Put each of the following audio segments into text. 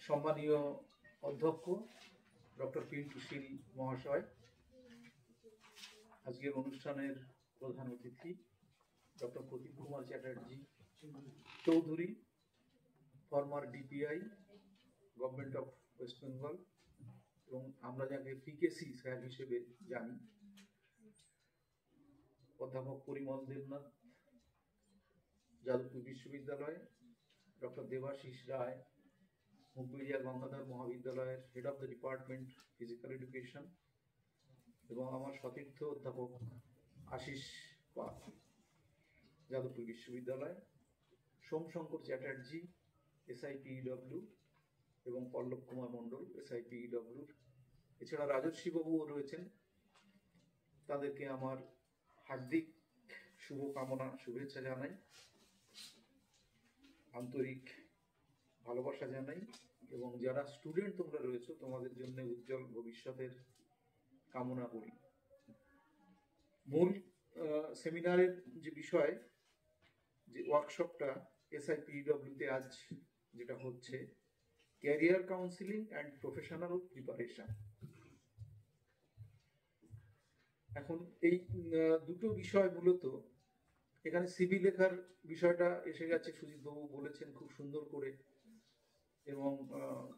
সম্মানীয় অধ্যক্ষ ডক্টর পিন্টু শীল মহাশয়, আজকের অনুষ্ঠানের প্রধান অতিথি doctor Pradip Kumar Chatterjee Chowdhury, former DPI, government of West Bengal, এবং আমরা যাকে পিকেসি স্যার হিসেবে জানি, অধ্যাপক পরিমল দেবনাথ, যাদবপুর বিশ্ববিদ্যালয়, ডক্টর দেবাশিস রায়, মুগবেড়িয়া গঙ্গাধর মহাবিদ্যালয়ের head of the department physical education, এবং আমার সতীর্থ অধ্যাপক আশিস পাল, যাদবপুর বিশ্ববিদ্যালয়, সোমশঙ্কর চ্যাটার্জি, SIPEW, এবং পল্লব কুমার মণ্ডল, SIPEW। এছাড়া রাজর্ষি বাবুও রয়েছেন, তাদেরকে আমার হার্দিক শুভকামনা, শুভেচ্ছা জানাই, আন্তরিক ভালোবাসা জানাই, এবং যারা স্টুডেন্ট তোমরা রয়েছো তোমাদের জন্য উজ্জ্বল ভবিষ্যতের কামনা করি। মূল সেমিনারের যে বিষয়, যে ওয়ার্কশপটা SIPEW-তে আজ যেটা হচ্ছে, career counselling and professional preparation. এখন এই দুটো বিষয় মূলত এখানে সিভি লেখার বিষয়টা এসে গেছে, সুজিতবাবু বলেছেন খুব সুন্দর করে, এবং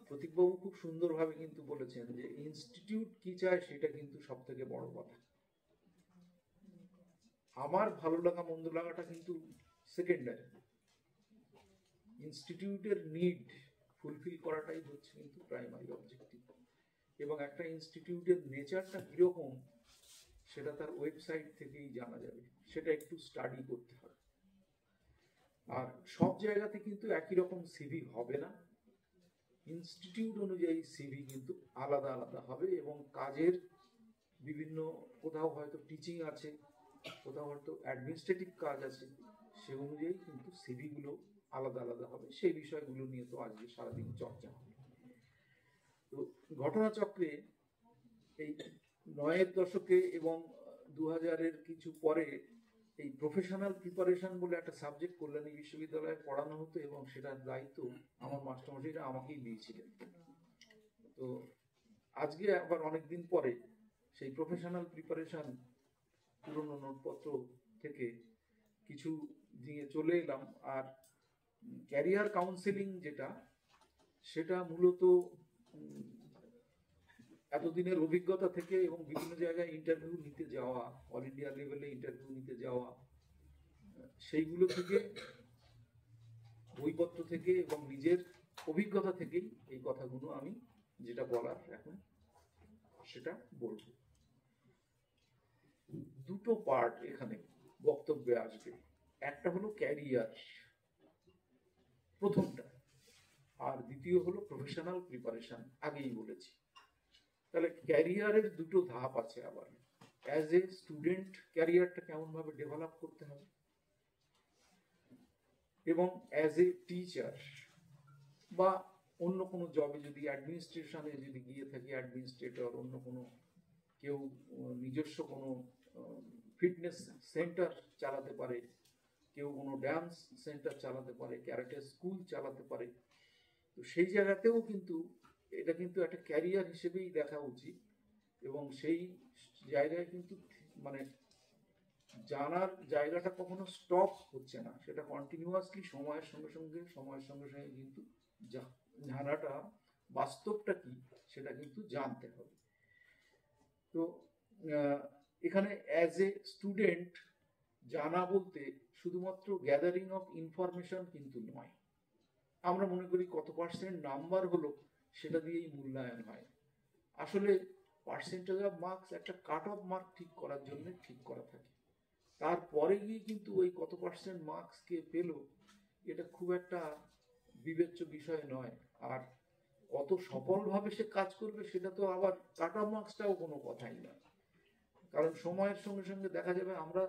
প্রতীকবাবু খুব সুন্দরভাবে কিন্তু বলেছেন যে ইনস্টিটিউট কি চায় সেটা কিন্তু সব থেকে বড় কথা। আমার ভালো লাগা মন্দ লাগাটা কিন্তু সেকেন্ডারি, ইনস্টিটিউটের নিড ফুলফিল করাটাই হচ্ছে কিন্তু প্রাইমারি অবজেক্টিভ। এবং একটা ইনস্টিটিউটের নেচারটা কিরকম সেটা তার ওয়েবসাইট থেকেই জানা যাবে, সেটা একটু স্টাডি করতে হবে। আর সব জায়গাতে কিন্তু একই রকম সিভি হবে না, ইনস্টিটিউট অনুযায়ী সিভি কিন্তু আলাদা আলাদা হবে, এবং কাজের বিভিন্ন, কোথাও হয়তো টিচিং আছে, কোথাও হয়তো অ্যাডমিনিস্ট্রেটিভ কাজ আছে, সে অনুযায়ী কিন্তু সিভিগুলো আলাদা আলাদা হবে। সেই বিষয়গুলো নিয়ে তো আজকে সারাদিন চর্চা হবে। তো ঘটনাচক্রে এই ৯-এর দশকে এবং ২০০০-এর কিছু পরে এই প্রফেশনাল প্রিপারেশন বলে একটা সাবজেক্ট কল্যাণী বিশ্ববিদ্যালয়ে পড়ানো হতো, এবং সেটার দায়িত্ব আমার মাস্টারমশাইরা আমাকেই দিয়েছিলেন। তো আজকে আবার অনেকদিন পরে সেই প্রফেশনাল প্রিপারেশন পুরনো নোটপত্র থেকে কিছু দিয়ে চলে এলাম। আর ক্যারিয়ার কাউন্সেলিং যেটা, সেটা মূলত এতদিনের অভিজ্ঞতা থেকে এবং বিভিন্ন জায়গায় ইন্টারভিউ নিতে যাওয়া, অল ইন্ডিয়া লেভেলে ইন্টারভিউ নিতে যাওয়া, সেইগুলো থেকে, বইপত্র থেকে এবং নিজের অভিজ্ঞতা থেকেই এই কথাগুলো আমি যেটা বলার এখন সেটা বলবো। দুটো পার্ট এখানে বক্তব্যে আসবে, একটা হলো ক্যারিয়ার প্রথমটা, আর দ্বিতীয় হলো প্রফেশনাল প্রিপারেশন, আগেই বলেছি। তাহলে ক্যারিয়ারের দুটো ধাপ আছে আবার। অ্যাজ এ স্টুডেন্ট ক্যারিয়ারটা কেমন ভাবে ডেভেলপ করতে হবে, এবং অ্যাজ এ টিচার বা অন্য কোনো জবে, যদি অ্যাডমিনিস্ট্রেশনে যদি গিয়ে থাকি, অ্যাডমিনিস্ট্রেটর, অন্য কোনো কেউ নিজস্ব কোনো ফিটনেস সেন্টার চালাতে পারে, কেউ কোনো ড্যান্স সেন্টার চালাতে পারে, ক্যারাটে স্কুল চালাতে পারে, তো সেই জায়গাতেও কিন্তু এটা কিন্তু একটা ক্যারিয়ার হিসেবেই দেখা উচিত। এবং সেই জায়গায় কিন্তু মানে জানার জায়গাটা কখনো স্টপ হচ্ছে না, সেটা কন্টিনিউয়াসলি সময়ের সঙ্গে সঙ্গে কিন্তু জানাটা, বাস্তবটা কি সেটা কিন্তু জানতে হবে। তো এখানে অ্যাজ এ স্টুডেন্ট জানা বলতে শুধুমাত্র গ্যাদারিং অফ ইনফরমেশন কিন্তু নয়। আমরা মনে করি কত পার্সেন্ট নাম্বার হলো সেটা দিয়েই মূল্যায়ন হয়। আসলে পার্সেন্টেজ অফ মার্কস একটা কাট অফ মার্ক ঠিক করার জন্য ঠিক করা থাকে, তারপরে গিয়ে কিন্তু ওই কত পার্সেন্ট মার্কস কে পেল এটা খুব একটা বিবেচ্য বিষয় নয়। আর কত সফলভাবে সে কাজ করবে সেটা তো আবার কাট অফ মার্কসটাও কোনো কথাই নয়, কারণ সময়ের সঙ্গে সঙ্গে দেখা যাবে আমরা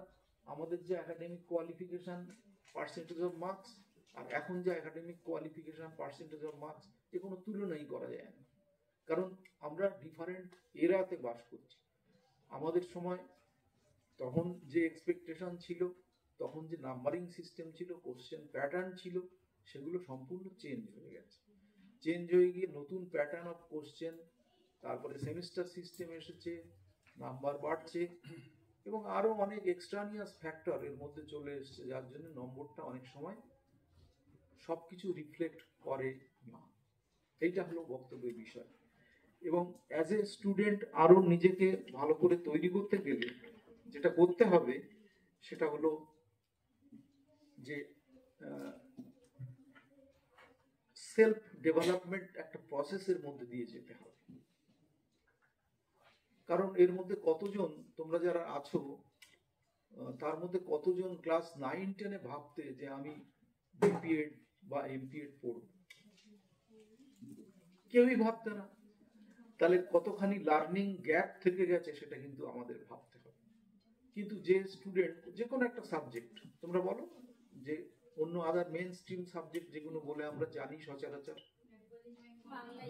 আমাদের যে academic qualification percentage of marks আর এখন যে academic qualification percentage of marks, এ কোনো তুলনাই করা যায় না, কারণ আমরা ডিফারেন্ট এরাতে বাস করছি। আমাদের সময় তখন যে এক্সপেকটেশন ছিল, তখন যে নাম্বারিং সিস্টেম ছিল, কোশ্চেন প্যাটার্ন ছিল, সেগুলো সম্পূর্ণ চেঞ্জ হয়ে গেছে। চেঞ্জ হয়ে গিয়ে নতুন প্যাটার্ন অফ কোশ্চেন, তারপরে সেমিস্টার সিস্টেম এসেছে, নাম্বার বাড়ছে, এবং আরো অনেক এক্সট্রানিয়াস ফ্যাক্টর এর মধ্যে চলে এসেছে, যার জন্য নম্বরটা অনেক সময় সবকিছু রিফ্লেক্ট করে না। এইটা হলো বক্তব্যের বিষয়। এবং অ্যাজ এ স্টুডেন্ট আরো নিজেকে ভালো করে তৈরি করতে গেলে যেটা করতে হবে সেটা হলো যে সেলফ ডেভেলপমেন্ট একটা প্রসেসের মধ্যে দিয়ে যেতে হবে। কারণ এর মধ্যে কতজন তোমরা যারা আছো তার মধ্যে কতজন ক্লাস 9-10-এ ভাবতে যে আমি বিপিএড বা এমপিএড পড়ব? কেউই ভাবতে না। তাহলে কতখানি লার্নিং গ্যাপ থেকে গেছে সেটা কিন্তু আমাদের ভাবতে হবে। কিন্তু যে স্টুডেন্ট যে কোনো একটা সাবজেক্ট, তোমরা বলো যে অন্য আদার মেইন স্ট্রিম সাবজেক্ট যেগুলো বলে আমরা জানি সচরাচর,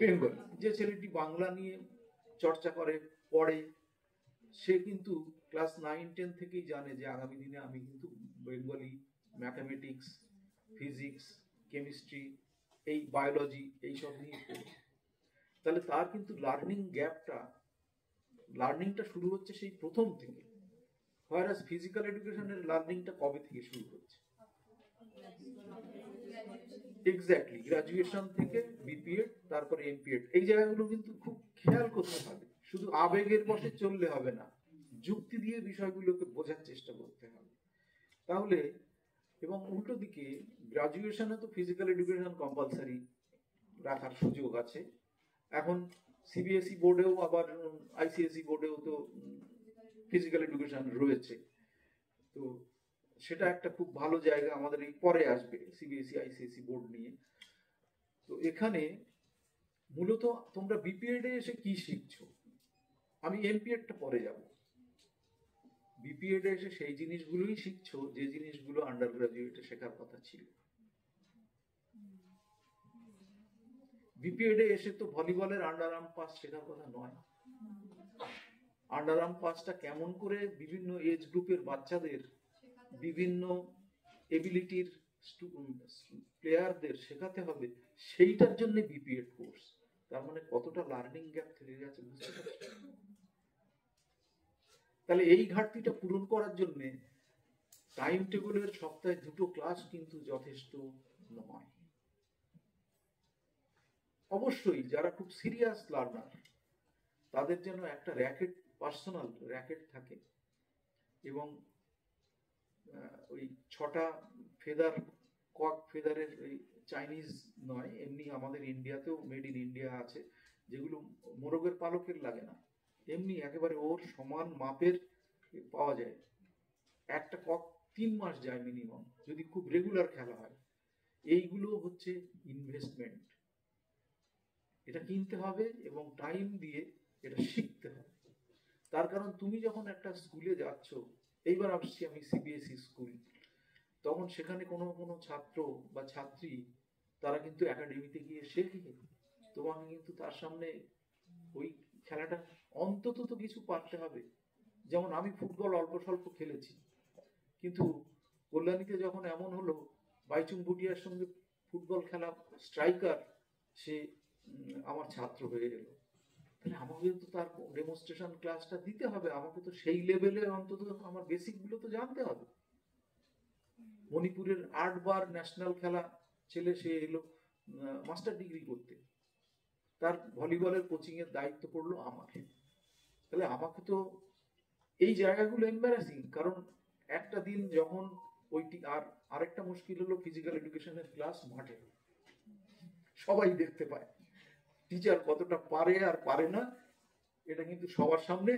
বেঙ্গল, যে ছেলেটি বাংলা নিয়ে চর্চা করে পড়ে, সে কিন্তু ক্লাস 9-10 থেকেই জানে যে আগামী দিনে আমি কিন্তু বেঙ্গলি, ম্যাথামেটিক্স, ফিজিক্স, কেমিস্ট্রি, এই বায়োলজি এইসব নিয়ে পড়ি। তাহলে তার কিন্তু লার্নিংটা শুরু হচ্ছে সেই প্রথম থেকে। হোয়ারাস ফিজিক্যাল এডুকেশনের লার্নিংটা কবে থেকে শুরু হচ্ছে? এক্স্যাক্টলি, গ্রাজুয়েশন থেকে বিপিএড, তারপরে এমপিএড। এই জায়গাগুলো কিন্তু খুব খেয়াল করতে হবে। শুধু আবেগের বশে চললে হবে না, যুক্তি দিয়ে বিষয়গুলোকে বোঝার চেষ্টা করতে হবে। তাহলে, এবং উল্টো দিকে গ্রাজুয়েশনে তো ফিজিক্যাল এডুকেশন কম্পালসারি রাখার সুযোগ আছে। এখন সিবিএসই বোর্ডেও আবার আইসিএসই বোর্ডেও তো ফিজিক্যাল এডুকেশন রয়েছে। তো সেটা একটা খুব ভালো জায়গা, আমাদের এই পরে আসবে সিবিএসই আইসিএসই বোর্ড নিয়ে। তো এখানে মূলত তোমরা বিপিএড এ এসে কি শিখছো? আমি এমপিএডটা পরে যাব। বিপিএড এ এসে সেই জিনিসগুলোই শিখছো যে জিনিসগুলো আন্ডার গ্রাজুয়েটে শেখার কথা ছিল। বিপিএড এ এসে তো ভলিবলের আন্ডার আর্ম পাস শেখার কথা নয়। আন্ডার আর্ম পাসটা কেমন করে বিভিন্ন এজ গ্রুপের বাচ্চাদের, বিভিন্ন এবিলিটির প্লেয়ারদের শেখাতে হবে, সেইটার জন্য বিপিএড কোর্স। তার মানে কতটা লার্নিং গ্যাপ থেকে গেছে বুঝতে পারছো? তাহলে এই ঘাটতিটা পূরণ করার জন্য টাইম টেবিলের সপ্তাহে 2টো ক্লাস কিন্তু যথেষ্ট নয়। অবশ্যই যারা খুব সিরিয়াস লার্নার তাদের যেন একটা র্যাকেট, পার্সোনাল র্যাকেট থাকে, এবং ওই 6টা ফেদার, কক ফেদারের ওই চাইনিজ নয়, এমনি আমাদের ইন্ডিয়াতেও মেড ইন ইন্ডিয়া আছে, যেগুলো মোরগের পালকের লাগে না, এমনি একেবারে ওর সমান মাপের পাওয়া যায়। একটা কক 3 মাস যায় মিনিমাম, যদি খুব রেগুলার খেলা হয়। এইগুলো হচ্ছে ইনভেস্টমেন্ট। এটা কিনতে হবে এবং টাইম দিয়ে এটা শিখতে হবে। তার কারণ তুমি যখন একটা স্কুলে যাচ্ছ, এইবার আসছি আমি সিবিএসই স্কুল, তখন সেখানে কোনো ছাত্র বা ছাত্রী তারা কিন্তু একাডেমিতে গিয়ে শেখে, তোমাকে কিন্তু তার সামনে ওই খেলাটা অন্তত তো কিছু পারতে হবে। যেমন আমি ফুটবল অল্প স্বল্প খেলেছি, কিন্তু কল্যাণীতে যখন এমন হলো বাইচুং ভুটিয়ার সঙ্গে ফুটবল খেলা স্ট্রাইকার, সে আমার ছাত্র হয়ে গেল, তাহলে আমাকে তো তার ডেমনস্ট্রেশন ক্লাসটা দিতে হবে। আমাকে তো সেই লেভেলে অন্তত আমার বেসিক গুলো তো জানতে হবে। মণিপুরের 8 বার ন্যাশনাল খেলা ছেলে, সে এলো মাস্টার ডিগ্রি করতে, তার ভলিবলের কোচিং এর দায়িত্ব পড়লো আমার। তাহলে আমাকে তো এই জায়গাগুলো এম্বারাসিং। কারণ একটা দিন যখন ওইটি, আর আরেকটা মুশকিল হলো ফিজিক্যাল এডুকেশনের ক্লাস মাঠে সবাই দেখতে পায়, টিচার কতটা পারে আর পারে না এটা কিন্তু সবার সামনে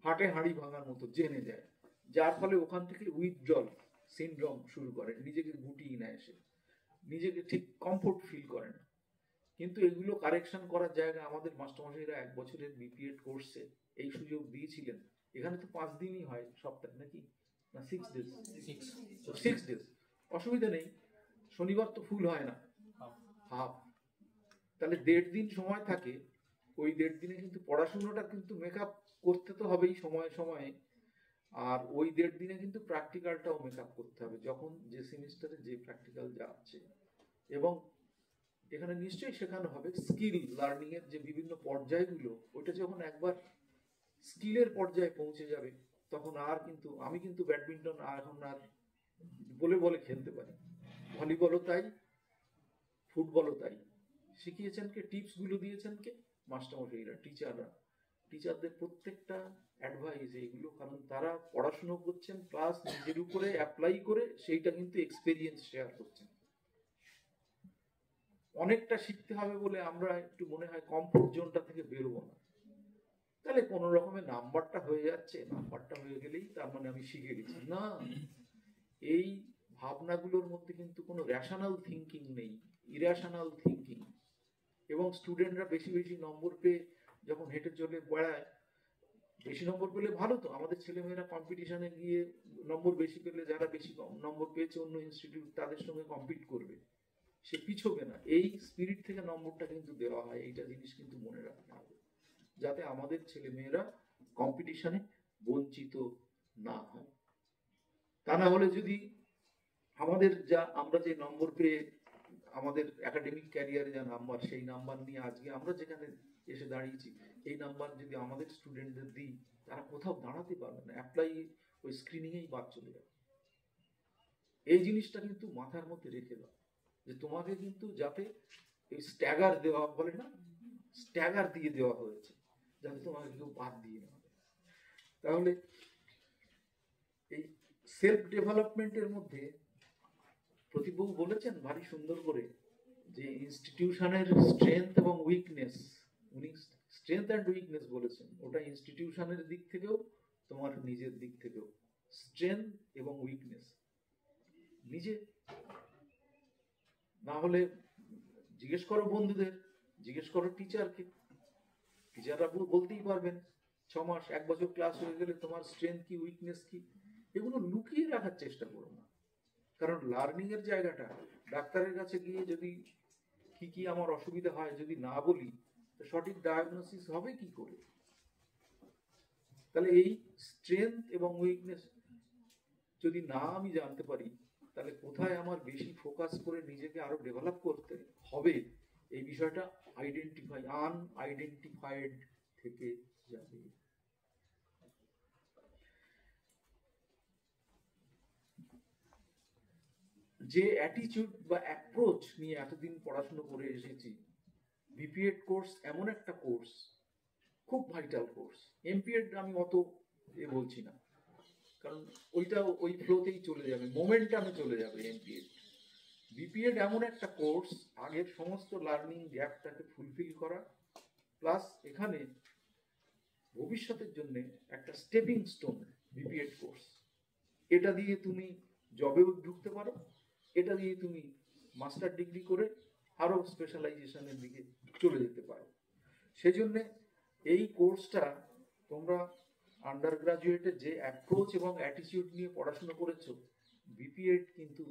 হাটে হাঁড়ি ভাঙার মতো জেনে যায়, যার ফলে ওখান থেকে উইথড্রল সিনড্রোম শুরু করে, নিজেকে গুটিয়ে নেয়, সে নিজেকে ঠিক কমফোর্ট ফিল করে না। কিন্তু এগুলো কারেকশন করার জায়গা আমাদের মাস্টারমশাইরা 1 বছরের বিপিএড কোর্সে এই সুযোগ দিয়েছিলেন। এখানে তো 5 দিনই হয় সপ্তাহে, নাকি না 6 ডেজ? 6 ডেজ, অসুবিধা নেই। শনিবার তো ফুল হয় না, হাফ। তাহলে 1.5 দিন সময় থাকে। ওই 1.5 দিনে কিন্তু পড়াশোনাটা কিন্তু মেকআপ করতে তো হবেই সময়ে সময়ে, আর ওই 1.5 দিনে কিন্তু প্র্যাকটিক্যালটাও মেকআপ করতে হবে, যখন যে সেমিস্টারে যে প্র্যাকটিক্যাল যাচ্ছে। এবং এখানে নিশ্চয়ই শেখানো হবে স্কিল লার্নিং এর যে বিভিন্ন পর্যায়গুলো, ওইটা যখন একবার স্কিলের পর্যায়ে পৌঁছে যাবে তখন আর কিন্তু আমি কিন্তু ব্যাডমিন্টন এখন আর বলে বলে খেলতে পারি, ভলিবলও তাই, ফুটবলও তাই। শিখিয়েছেন কে, টিপস গুলো দিয়েছেন কে? মাস্টারমশাইরা, টিচাররা। টিচারদের প্রত্যেকটা অ্যাডভাইস এইগুলো, কারণ তারা পড়াশুনো করছেন প্লাস নিজের উপরে অ্যাপ্লাই করে সেইটা কিন্তু এক্সপেরিয়েন্স শেয়ার করছেন। অনেকটা শিখতে হবে বলে আমরা একটু মনে হয় কমফোর্ট জোনটা থেকে বেরোবো না, তাহলে কোন রকমের নাম্বারটা হয়ে যাচ্ছে, নাম্বারটা হয়ে গেলেই তার মানে আমি শিখে গেছি না। এই ভাবনাগুলোর মধ্যে কিন্তু কোনো রেশনাল থিঙ্কিং নেই, ইরেশনাল থিঙ্কিং। এবং স্টুডেন্টরা বেশি বেশি নম্বর পেয়ে যখন হেঁটে চলে বেড়ায়, বেশি নম্বর পেলে ভালো তো, আমাদের ছেলেমেয়েরা কম্পিটিশনে গিয়ে নম্বর বেশি পেলে যারা বেশি নম্বর পেয়েছে অন্য ইনস্টিটিউট তাদের সঙ্গে কম্পিট করবে, সে পিছোবে না। এই স্পিরিট থেকে নম্বরটা কিন্তু দেওয়া হয়, এইটা জিনিস কিন্তু মনে রাখতে হবে, যাতে আমাদের ছেলেমেয়েরা কম্পিটিশনে বঞ্চিত না হয়। তা না হলে যদি আমাদের আমরা যে নম্বর পেয়ে আমাদের একাডেমিক ক্যারিয়ারে যা নাম্বার, সেই নাম্বার নিয়ে আজকে আমরা যেখানে এসে দাঁড়িয়েছি, এই নাম্বার যদি আমাদের স্টুডেন্টদের দিই, তারা কোথাও দাঁড়াতে পারবে না, অ্যাপ্লাই ওই স্ক্রিনিংয়েই বাদ চলে যাবে। এই জিনিসটা কিন্তু মাথার মধ্যে রেখে দাও, যে তোমাকে কিন্তু যাতে এই স্ট্যাগার দেওয়া বলে না, স্ট্যাগার দিয়ে দেওয়া হয়েছে, যাতে তোমাকে কেউ বাদ দিয়ে না। তাহলে এই সেলফ ডেভেলপমেন্টের মধ্যে প্রতিবাবু বলেছেন ভারী সুন্দর করে যে ইনস্টিটিউশনের স্ট্রেংথ এবং উইকনেস, উনি স্ট্রেংথ অ্যান্ড উইকনেস বলেছেন, ওটা ইনস্টিটিউশনের দিক থেকেও তোমার নিজের দিক থেকেও। স্ট্রেংথ এবং উইকনেস নিজে না হলে জিজ্ঞেস করো বন্ধুদের, জিজ্ঞেস করো টিচারকে, টিচাররা বলতেই পারবেন 6 মাস 1 বছর ক্লাস হয়ে গেলে তোমার স্ট্রেংথ কি উইকনেস কি। এগুলো লুকিয়ে রাখার চেষ্টা করো না, কারণ লার্নিং এর জায়গাটা ডাক্তারের কাছে গিয়ে যদি কি কি আমার অসুবিধা হয় যদি না বলি, তো সঠিক ডায়াগনোসিস হবে কি করে? তাহলে এই স্ট্রেংথ এবং উইকনেস যদি না আমি জানতে পারি, তাহলে কোথায় আমার বেশি ফোকাস করে নিজেকে আরো ডেভেলপ করতে হবে, এই বিষয়টা আনআইডেন্টিফাইড থেকে যাবে। যে অ্যাটিটিউড বা অ্যাপ্রোচ নিয়ে এতদিন পড়াশোনা করে এসেছি, বিপিএড কোর্স এমন একটা কোর্স, খুব ভাইটাল কোর্স। এমপিএড আমি অত বলছি না, কারণ ওইটা ওই ফ্লোতেই চলে যাবে, মোমেন্টামে চলে যাবে এমপিএড। বিপিএড এমন একটা কোর্স, আগের সমস্ত লার্নিং গ্যাপটাকে ফুলফিল করা, প্লাস এখানে ভবিষ্যতের জন্য একটা স্টেপিং স্টোন বিপিএড কোর্স। এটা দিয়ে তুমি জবেও ঢুকতে পারো, এটা দিয়ে তুমি মাস্টার ডিগ্রি করে আরো স্পেশালাইজেশনের দিকে চলে যেতে পারো। সেজন্য এই কোর্সটা তোমরা আন্ডার গ্রাজুয়েটে যে অ্যাপ্রোচ এবং অ্যাটিটিউড নিয়ে পড়াশোনা করেছো, বিপিএড কিন্তু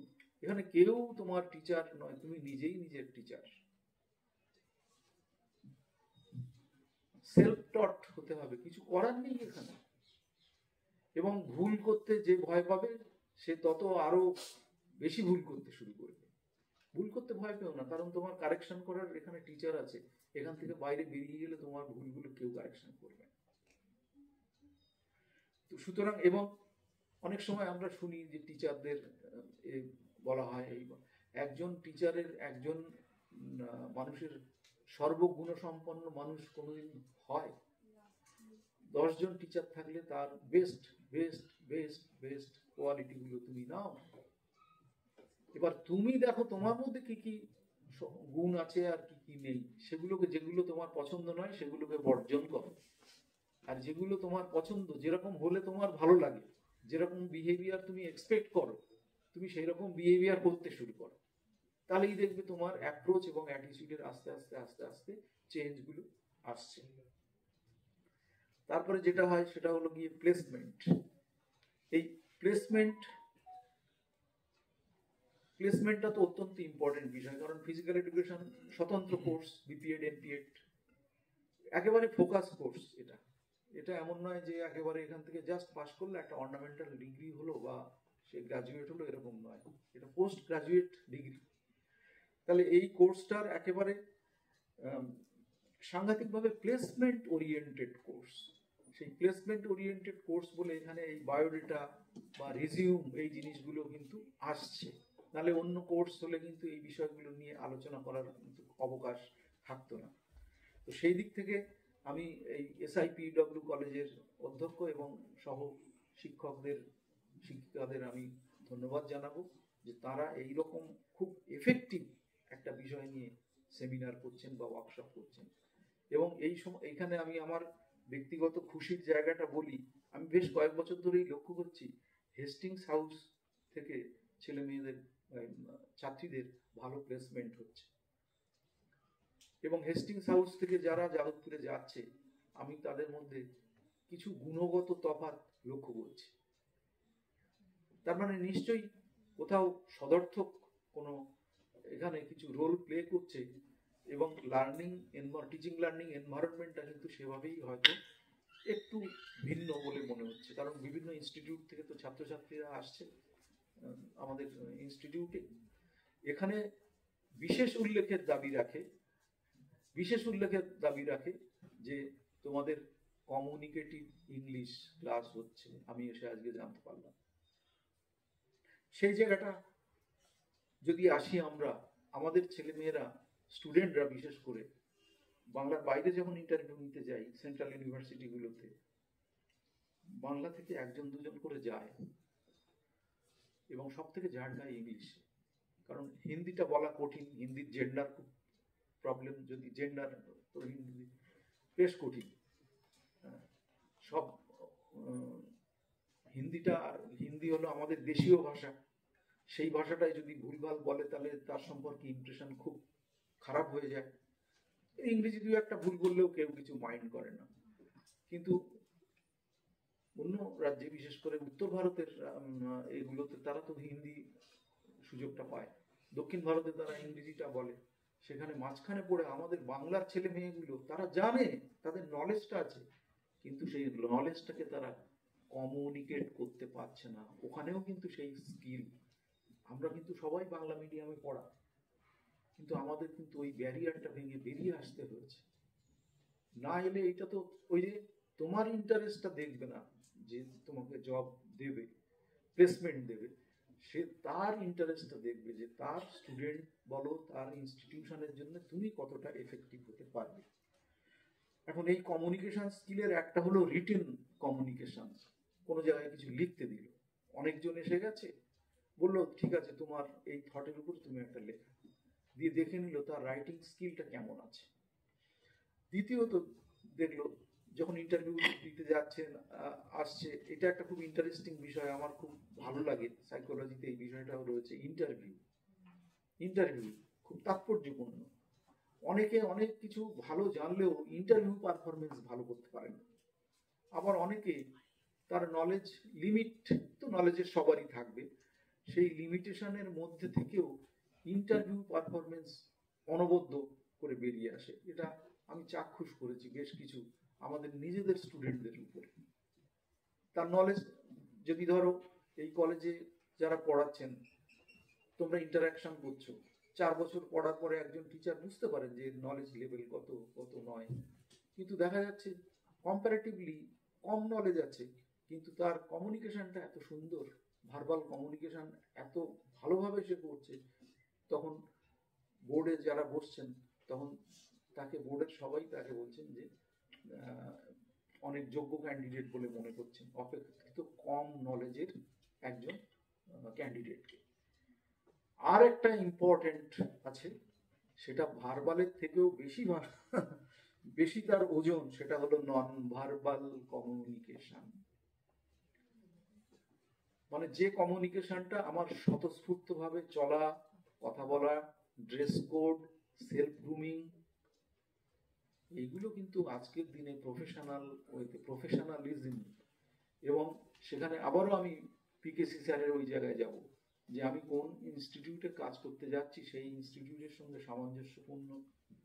এখানে কেউ তোমার টিচার নয়, তুমি নিজেই নিজের টিচার। সেলফ টট হতে হবে, কিছু করার নেই এখানে। এবং ভুল করতে যে ভয় পাবে সে তত আরো বেশি ভুল করতে শুরু করবে। ভুল করতে ভয় পেও না, কারণ তোমার কারেকশন করার এখানে টিচার আছে। এখান থেকে বাইরে বেরিয়ে গেলে তোমার ভুলগুলো কেউ কারেকশন করবে। তো সুতরাং, এবং অনেক সময় আমরা শুনি যে টিচারদের বলা হয় একজন টিচারের, একজন মানুষের সর্বগুণ সম্পন্ন মানুষ কোনোদিন হয়? 10 জন টিচার থাকলে তার best best best best quality গুলো তুমি নাও। এবার তুমি দেখো তোমার মধ্যে কি কি গুণ আছে আর কি কি নেই, সেগুলোকে, যেগুলো তোমার পছন্দ নয় সেগুলোকে বর্জন করো, আর যেগুলো তোমার পছন্দ, যেরকম হলে তোমার ভালো লাগে, যেরকম বিহেভিয়ার তুমি এক্সপেক্ট করো, তুমি সেই রকম বিহেভিয়ার করতে শুরু করো। তাহলেই দেখবে তোমার অ্যাপ্রোচ এবং অ্যাটিটিউডের আস্তে আস্তে আস্তে আস্তে চেঞ্জ গুলো আসছে। তারপরে যেটা হয় সেটা হলো গিয়ে প্লেসমেন্ট। এই প্লেসমেন্টটা তো অত্যন্ত ইম্পর্টেন্ট বিষয়, কারণ ফিজিক্যাল এডুকেশন স্বতন্ত্র কোর্স, বিপিএড এমপিএড একেবারে ফোকাস কোর্স। এটা এমন নয় যে একেবারে এখান থেকে জাস্ট পাস করলে একটা অর্নামেন্টাল ডিগ্রি হলো বা সে গ্রাজুয়েট হলো, এরকম নয়। এটা পোস্ট গ্রাজুয়েট ডিগ্রি। তাহলে এই কোর্সটার একেবারে সাংঘাতিকভাবে প্লেসমেন্ট ওরিয়েন্টেড কোর্স। সেই প্লেসমেন্ট ওরিয়েন্টেড কোর্স বলে এখানে এই বায়োডেটা বা রিজিউম এই জিনিসগুলো কিন্তু আসছে, নাহলে অন্য কোর্স হলে কিন্তু এই বিষয়গুলো নিয়ে আলোচনা করার কিন্তু অবকাশ থাকতো না। তো সেই দিক থেকে আমি এই SIPW কলেজের অধ্যক্ষ এবং সহ শিক্ষিকাদের আমি ধন্যবাদ জানাবো যে তারা এইরকম খুব এফেক্টিভ একটা বিষয় নিয়ে সেমিনার করছেন বা ওয়ার্কশপ করছেন। এবং এই সময় এখানে আমি আমার ব্যক্তিগত খুশির জায়গাটা বলি, আমি বেশ কয়েক বছর ধরেই লক্ষ্য করছি হেস্টিংস হাউস থেকে ছেলে মেয়েদের ছাত্রীদের ভালো প্লেসমেন্ট হচ্ছে, এবং হেস্টিংস হাউস থেকে যারা যাদবপুরে যাচ্ছে আমি তাদের মধ্যে কিছু গুণগত তফাৎ লক্ষ্য করছি। তার মানে নিশ্চয়ই কোথাও সদর্থক কোনো এখানে কিছু রোল প্লে করছে, এবং টিচিং লার্নিং এনভায়রনমেন্টটা কিন্তু সেভাবেই হয়তো একটু ভিন্ন বলে মনে হচ্ছে। কারণ বিভিন্ন ইনস্টিটিউট থেকে তো ছাত্রছাত্রীরা আসছে আমাদের ইনস্টিটিউটে, এখানে বিশেষ উল্লেখের দাবি রাখে যে তোমাদের কমিউনিকেটিভ ইংলিশ ক্লাস হচ্ছে, আমি এসে আজকে জানতে পারলাম। সেই জায়গাটা যদি আসি আমরা, আমাদের ছেলেমেয়েরা স্টুডেন্টরা বিশেষ করে বাংলার বাইরে যখন ইন্টারভিউ নিতে যাই সেন্ট্রাল ইউনিভার্সিটিগুলোতে, বাংলা থেকে একজন দুজন করে যায়, এবং সব থেকে ঝাড়খায় ইংলিশ। কারণ হিন্দিটা বলা কঠিন, হিন্দির জেন্ডার খুব প্রবলেম, যদি জেন্ডার তো হিন্দি বেশ কঠিন। সব হিন্দি হলো আমাদের দেশীয় ভাষা, সেই ভাষাটাই যদি ভুলভাল বলে তাহলে তার সম্পর্কে ইমপ্রেশন খুব খারাপ হয়ে যায়। ইংরেজি দু একটা ভুল বললেও কেউ কিছু মাইন্ড করে না, কিন্তু অন্য রাজ্যে বিশেষ করে উত্তর ভারতের এগুলোতে তারা তো হিন্দি সুযোগটা পায়, দক্ষিণ ভারতে তারা ইংরেজিটা বলে। সেখানে মাঝখানে পড়ে আমাদের বাংলার ছেলে মেয়েগুলো তারা জানে, তাদের নলেজটা আছে, কিন্তু সেই নলেজটাকে তারা কমিউনিকেট করতে পারছে না। ওখানেও কিন্তু সেই স্কিল, আমরা কিন্তু সবাই বাংলা মিডিয়ামে পড়া, কিন্তু আমাদের কিন্তু ওই ব্যারিয়ারটা ভেঙে বেরিয়ে আসতে হয়েছে। না এলে এটা তো ওই যে তোমার ইন্টারেস্টটা দেখবে না, যে তোমাকে জব দেবে, প্লেসমেন্ট দেবে, সে তার ইন্টারেস্টটা দেখবে যে তার স্টুডেন্ট বলো, তার ইনস্টিটিউশনের জন্য তুমি কতটা এফেক্টিভ হতে পারবে। এখন এই কমিউনিকেশন স্কিলের একটা হলো রিটেন কমিউনিকেশন, কোনো জায়গায় কিছু লিখতে দিল, অনেকজন এসে গেছে, বললো ঠিক আছে তোমার এই থটের উপর তুমি একটা লেখা দিয়ে দেখে নিল তার রাইটিং স্কিলটা কেমন আছে। দ্বিতীয়ত দেখলো যখন ইন্টারভিউ দিতে যাচ্ছেন আসছে, এটা একটা খুব ইন্টারেস্টিং বিষয়, আমার খুব ভালো লাগে সাইকোলজিতে এই বিষয়টাও রয়েছে। ইন্টারভিউ খুব তাৎপর্যপূর্ণ। অনেকে অনেক কিছু ভালো জানলেও ইন্টারভিউ পারফরমেন্স ভালো করতে পারে না। আবার অনেকে তার নলেজ লিমিট, তো নলেজের সবারই থাকবে, সেই লিমিটেশনের মধ্যে থেকেও ইন্টারভিউ পারফরমেন্স অনবদ্য করে বেরিয়ে আসে। এটা আমি চাক্ষুষ করেছি বেশ কিছু আমাদের নিজেদের স্টুডেন্টদের উপরে। তার নলেজ যদি ধরো এই কলেজে যারা পড়াচ্ছেন, তোমরা ইন্টারাকশন করছো, 4 বছর পড়ার পরে একজন টিচার বুঝতে পারেন যে নলেজ লেভেল কত নয়, কিন্তু দেখা যাচ্ছে কম্পারেটিভলি কম নলেজ আছে, কিন্তু তার কমিউনিকেশনটা এত সুন্দর, ভার্বাল কমিউনিকেশন এত ভালোভাবে সে করছে, তখন বোর্ডে যারা বসছেন তখন বোর্ডের সবাই তাকে বলছেন যে অনেক যোগ্য ক্যান্ডিডেট বলে মনে করছেন, অপেক্ষাকৃত কম নলেজের একজন ক্যান্ডিডেটকে। আর একটা ইম্পর্টেন্ট আছে, সেটা ভার্বালের থেকেও বেশি তার ওজন, সেটা হলো নন ভার্বাল কমিউনিকেশন। মানে যে কমিউনিকেশনটা আমার স্বতঃস্ফূর্তভাবে চলা, কথা বলা, ড্রেস কোড, সেলফ গ্রুমিং, এইগুলো কিন্তু আজকের দিনে প্রফেশনালিজম। এবং সেখানে আবারও আমি পিকেসি স্যারের ওই জায়গায় যাব, যে আমি কোন ইনস্টিটিউটে কাজ করতে যাচ্ছি সেই ইনস্টিটিউটের সঙ্গে সামঞ্জস্যপূর্ণ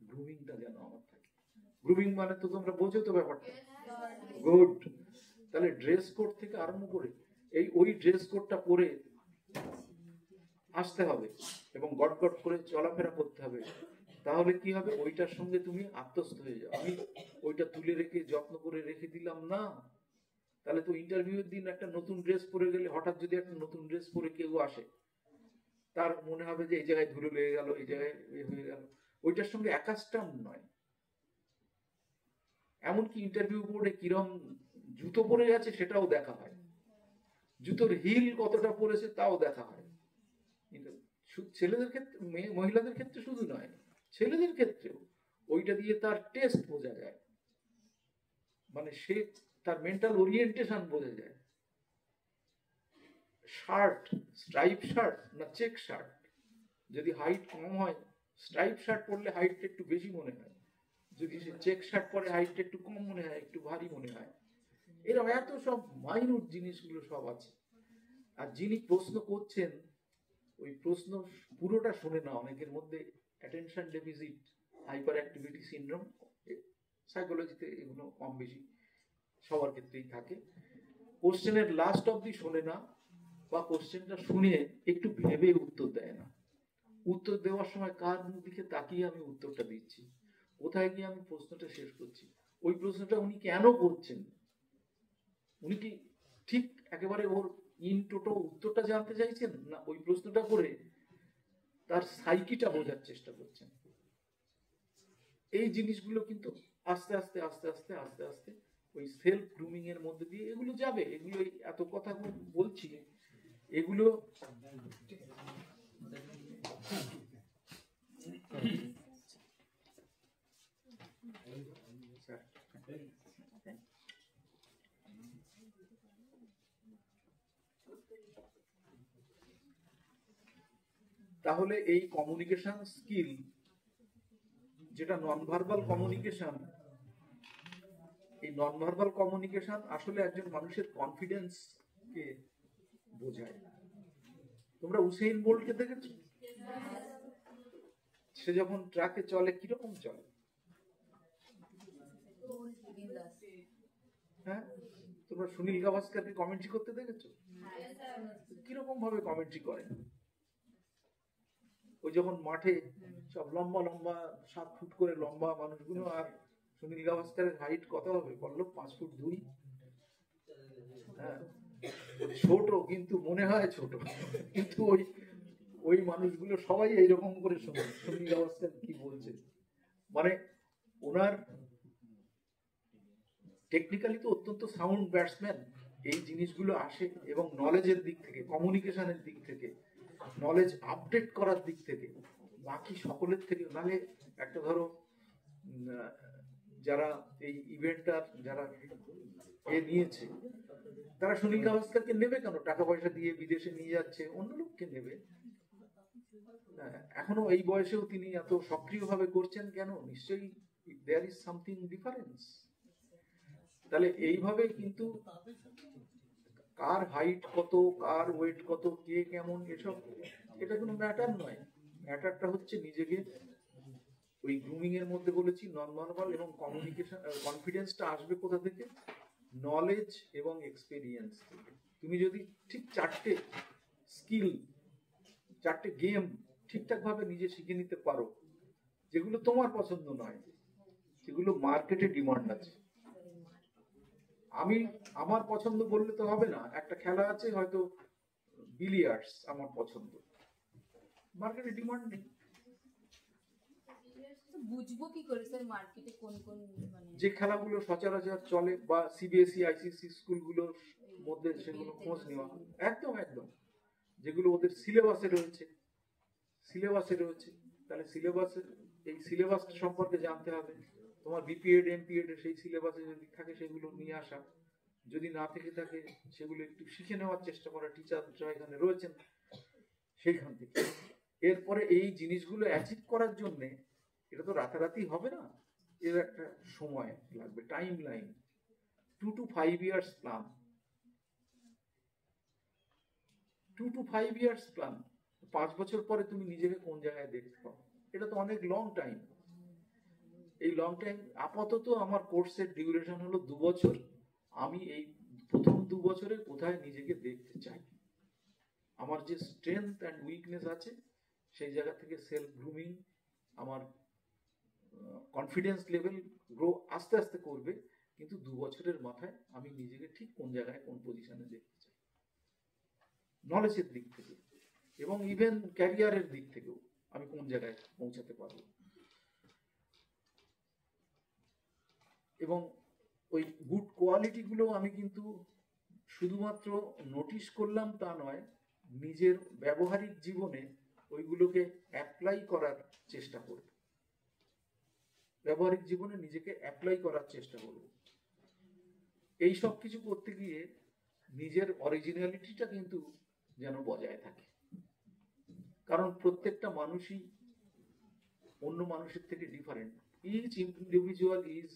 গ্রুমিংটা যেন আমার থাকে। গ্রুমিং মানে তো তোমরা বোঝো তো ব্যাপারটা, গুড। তাহলে ড্রেস কোড থেকে আরম্ভ করে ওই ড্রেস কোডটা পরে আসতে হবে, এবং গট গট করে চলাফেরা করতে হবে, তাহলে কি হবে, ওইটার সঙ্গে তুমি আত্মস্থ হয়ে যাও। আমি ওইটা তুলে রেখে যত্ন করে রেখে দিলাম না, তাহলে তো ইন্টারভিউর দিন একটা নতুন ড্রেস পরে গেলে, হঠাৎ যদি একটা নতুন ড্রেস পরে কেউ আসে, তার মনে হবে যে এই জায়গায় ধুলো লেগে গেল, এই জায়গায় হয়ে গেল, ওইটার সঙ্গে অ্যাকাস্টম নয়। এমনকি ইন্টারভিউ বোর্ডে কিরম জুতো পরে গেছে সেটাও দেখা হয়, জুতোর হিল কতটা পরেছে তাও দেখা হয়। কিন্তু ছেলেদের ক্ষেত্রে, মহিলাদের ক্ষেত্রে শুধু নয়, ছেলেদের ক্ষেত্রেও ওইটা দিয়ে তার টেস্ট বোঝা যায়, মানে সে তার মেন্টাল ওরিয়েন্টেশন বোঝা যায়। শার্ট, স্ট্রাইপ শার্ট না চেক শার্ট, যদি হাইট কম হয় স্ট্রাইপ শার্ট পরলে হাইটটা একটু বেশি মনে হয়, যদি সে চেক শার্ট পরে হাইটটা একটু কম মনে হয়, একটু ভারী মনে হয়। এরকম এত সব মাইনুট জিনিসগুলো সব আছে। আর যিনি প্রশ্ন করছেন, ওই প্রশ্ন পুরোটা শুনে না। অনেকের মধ্যে attention deficit hyper activity syndrome, সাইকোলজিতে এগুলো কম বেশি সবার ক্ষেত্রেই থাকে। কোশ্চেনের লাস্ট অবধি শোনে না, বা কোশ্চেনটা শুনে একটু ভেবে উত্তর দেয় না। উত্তর দেওয়ার সময় কার দিকে তাকিয়ে আমি উত্তরটা দিচ্ছি, কোথায় গিয়ে আমি প্রশ্নটা শেষ করছি, ওই প্রশ্নটা উনি কেন করছেন, উনি কি ঠিক একেবারে ওর ইন টোটো উত্তরটা জানতে চাইছেন, না ওই প্রশ্নটা করে তার সাইকিটা বোঝার চেষ্টা করছেন। এই জিনিসগুলো কিন্তু আস্তে আস্তে আস্তে আস্তে আস্তে আস্তে ওই সেলফ গ্রুমিং এর মধ্যে দিয়ে এগুলো যাবে। এগুলো এত কথা বলছি, এগুলো তাহলে এই কমিউনিকেশন স্কিল, যেটা নন ভার্বাল কমিউনিকেশন, এই নন ভার্বাল কমিউনিকেশন আসলে একজন মানুষের কনফিডেন্স কে বোঝায়। তোমরা উসেইন বোল্টকে দেখেছো? সে যখন ট্রাকে চলে কিরকম চলে? হ্যাঁ, তোমরা সুনীল গাভাস্কারকে কমেন্ট্রি করতে দেখেছো? কিরকম ভাবে কমেন্ট্রি করে? ওই যখন মাঠে সব লম্বা লম্বা 7 ফুট করে লম্বা মানুষগুলো, আর সুনীল গাভাস্কারের হাইট কত হবে বললো? 5 ফুট 2। হ্যাঁ, ছোট কিন্তু মনে হয় ছোট, কিন্তু ওই মানুষগুলো সবাই এইরকম করে শোনে সুনীল গাভাস্কার কি বলছে। মানে ওনার টেকনিক্যালি তো অত্যন্ত সাউন্ড ব্যাটসম্যান, এই জিনিসগুলো আসে, এবং নলেজের দিক থেকে, কমিউনিকেশনের দিক থেকে, নলেজ আপডেট করার দিক থেকে বাকি সকলের থেকে। নাহলে একটা ধরো যারা এই ইভেন্টটার যারা নিয়েছে, তারা সুনীল গাভাস্কারকে নেবে কেন? টাকা পয়সা দিয়ে বিদেশে নিয়ে যাচ্ছে, অন্য লোককে নেবে। এখনো এই বয়সেও তিনি এত সক্রিয়ভাবে করছেন কেন? নিশ্চয়ই দেয়ার ইজ সামথিং ডিফারেন্স। তাহলে এইভাবে কিন্তু কার হাইট কত, কার ওয়েট কত, কে কেমন, এসব এটা কোনো ম্যাটার নয়। ম্যাটারটা হচ্ছে নিজেকে ওই গ্রুমিং এর মধ্যে বলেছি নন ভার্বাল এবং কমিউনিকেশন, কনফিডেন্সটা আসবে কোথা থেকে? নলেজ এবং এক্সপেরিয়েন্স থেকে। তুমি যদি ঠিক 4টে স্কিল, 4টে গেম ঠিকঠাক ভাবে নিজে শিখে নিতে পারো, যেগুলো তোমার পছন্দ নয়, যেগুলো মার্কেটে ডিমান্ড আছে। আমি আমার পছন্দ বললে তো হবে না। একটা খেলা আছে হয়তো বিলিয়ার্ডস আমার পছন্দ, মার্কেটে ডিমান্ড নেই। বুঝবো কি করে স্যার মার্কেটে কোন কোন মানে যে খেলাগুলো সচরাচর চলে, বা সিবিএসই আইসিসি স্কুলগুলোর মধ্যে সেগুলো খোঁজ নেওয়া। একদম একদম, যেগুলো ওদের সিলেবাসে রয়েছে, তাহলে সিলেবাসের এই সিলেবাস সম্পর্কে জানতে হবে। তোমার বিপিএড এমপিএড সেই সিলেবাসে যদি থাকে সেগুলো নিয়ে আসা, যদি না থেকে থাকে সেগুলো একটু শিখে নেওয়ার চেষ্টা করা, টিচাররা এখানে রয়েছেন সেইখান থেকে। এরপরে এই জিনিসগুলো অ্যাচিভ করার জন্য, এটা তো রাতারাতি হবে না, এর একটা সময় লাগবে, time line, 2 to 5 years plan, 2 to 5 years plan. 5 বছর পরে তুমি নিজেকে কোন জায়গায় দেখতে পাও? এটা তো অনেক লং টাইম। এই লং টাইম, আপাতত আমার কোর্সের ডিউরেশন হলো 2 বছর। আমি এই প্রথম 2 বছরে কোথায় নিজেকে দেখতে চাই, আমার যে স্ট্রেংথ অ্যান্ড উইকনেস আছে সেই জায়গা থেকে সেলফ গ্রুমিং, আমার কনফিডেন্স লেভেল গ্রো আস্তে আস্তে করবে, কিন্তু 2 বছরের মাথায় আমি নিজেকে ঠিক কোন জায়গায় কোন পজিশনে দেখতে চাই, নলেজের দিক থেকে এবং ইভেন ক্যারিয়ারের দিক থেকেও আমি কোন জায়গায় পৌঁছাতে পারবো। এবং ওই গুড কোয়ালিটিগুলো আমি কিন্তু শুধুমাত্র নোটিশ করলাম তা নয়, নিজের ব্যবহারিক জীবনে ওইগুলোকে অ্যাপ্লাই করার চেষ্টা করব, ব্যবহারিক জীবনে নিজেকে অ্যাপ্লাই করার চেষ্টা করব। এই সব কিছু করতে গিয়ে নিজের অরিজিনালিটিটা কিন্তু যেন বজায় থাকে, কারণ প্রত্যেকটা মানুষই অন্য মানুষের থেকে different. Each individual is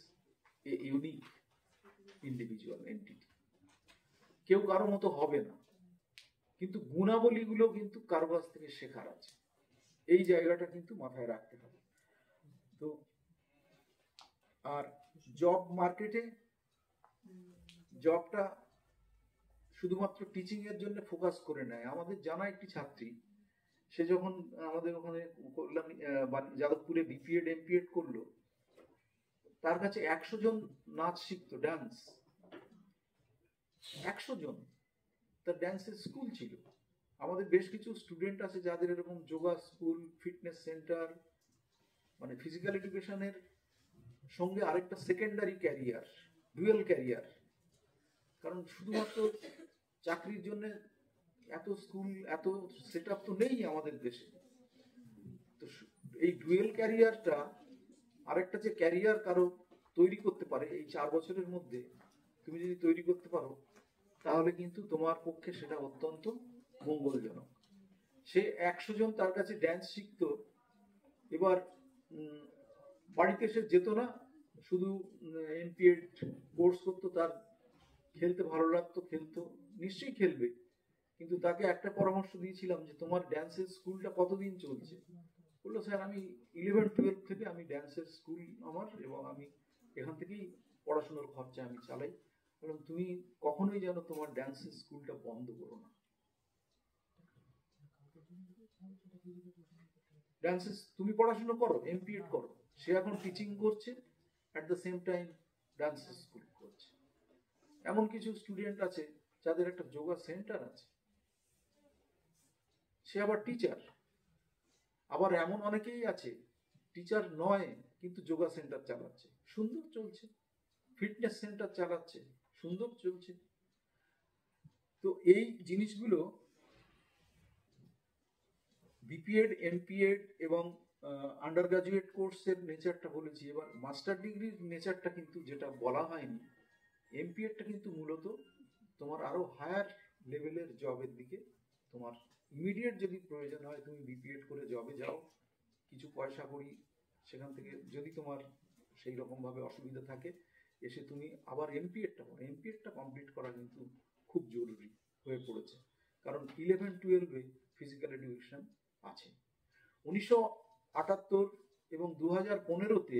a unique individual entity, কেউ কারো মতো হবে না, কিন্তু গুণাবলীগুলো কিন্তু কারো কাছ থেকে শেখার আছে, এই জায়গাটা কিন্তু মাথায় রাখতে হবে। তো আর জব মার্কেটে জবটা শুধুমাত্র টিচিং এর জন্য ফোকাস করে নেয়। আমাদের জানা একটি ছাত্রী, সে যখন আমাদের ওখানে যাদবপুরে বিপিএড এমপিএড করলো, তার কাছে 100 জন নাচ শিখতো, ডান্স, 100 জন, তার ড্যান্সের স্কুল ছিল। আমাদের বেশ কিছু স্টুডেন্ট আছে যাদের এরকম যোগা স্কুল, ফিটনেস সেন্টার, মানে ফিজিক্যাল এডুকেশনের সঙ্গে আরেকটা সেকেন্ডারি ক্যারিয়ার, ডুয়েল ক্যারিয়ার। কারণ শুধুমাত্র চাকরির জন্য এত স্কুল, এত সেট আপ তো নেই আমাদের দেশে। তো এই ডুয়েল ক্যারিয়ারটা, আরেকটা যে ক্যারিয়ার কারো তৈরি করতে পারে এই 4 বছরের মধ্যে, তুমি যদি তৈরি করতে পারো তাহলে কিন্তু তোমার পক্ষে সেটা অত্যন্ত মঙ্গলজনক। সে 100 জন তার কাছে ড্যান্স শিখতো, এবার বাড়িতে সে যেত না, শুধু এমপিএড কোর্স করতো, তার খেলতে ভালো লাগতো, খেলতো, নিশ্চয়ই খেলবে, কিন্তু তাকে একটা পরামর্শ দিয়েছিলাম যে তোমার ড্যান্সের স্কুলটা কতদিন চলছে? বললো স্যার আমি 11-12 থেকে আমি ড্যান্সের স্কুল আমার, এবং আমি এখান থেকেই পড়াশোনার খরচা আমি চালাই। বললাম তুমি কখনোই যেন তোমার ড্যান্সের স্কুলটা বন্ধ করো না, ড্যান্সের তুমি পড়াশোনা করো, এমপিএড করো। সে এখন টিচিং করছে, অ্যাট দ্য সেম টাইম ডান্সের স্কুল করছে। এমন কিছু স্টুডেন্ট আছে যাদের একটা যোগা সেন্টার আছে, সে আবার টিচার। আবার এমন অনেকেই আছে টিচার নয় কিন্তু যোগা সেন্টার চালাচ্ছে, সুন্দর চলছে, ফিটনেস সেন্টার চালাচ্ছে, সুন্দর চলছে। তো এই জিনিসগুলো বিপিএড, এমপিএড এবং আন্ডার গ্রাজুয়েট কোর্সের নেচারটা বলেছি। এবার মাস্টার ডিগ্রির নেচারটা কিন্তু যেটা বলা হয়নি, এমপিএডটা কিন্তু মূলত তোমার আরো হায়ার লেভেলের জবের দিকে, তোমার ইমিডিয়েট যদি প্রয়োজন হয় তুমি বিপিএড করে জবে যাও, কিছু পয়সা করি সেখান থেকে, যদি তোমার সেই রকম ভাবে অসুবিধা থাকে এসে তুমি আবার এমপিএডটা করো। এমপিএডটা কমপ্লিট করা কিন্তু খুব জরুরি হয়ে পড়েছে, কারণ 11-12-এ ফিজিক্যাল এডুকেশন আছে। 1978 এবং 2015-তে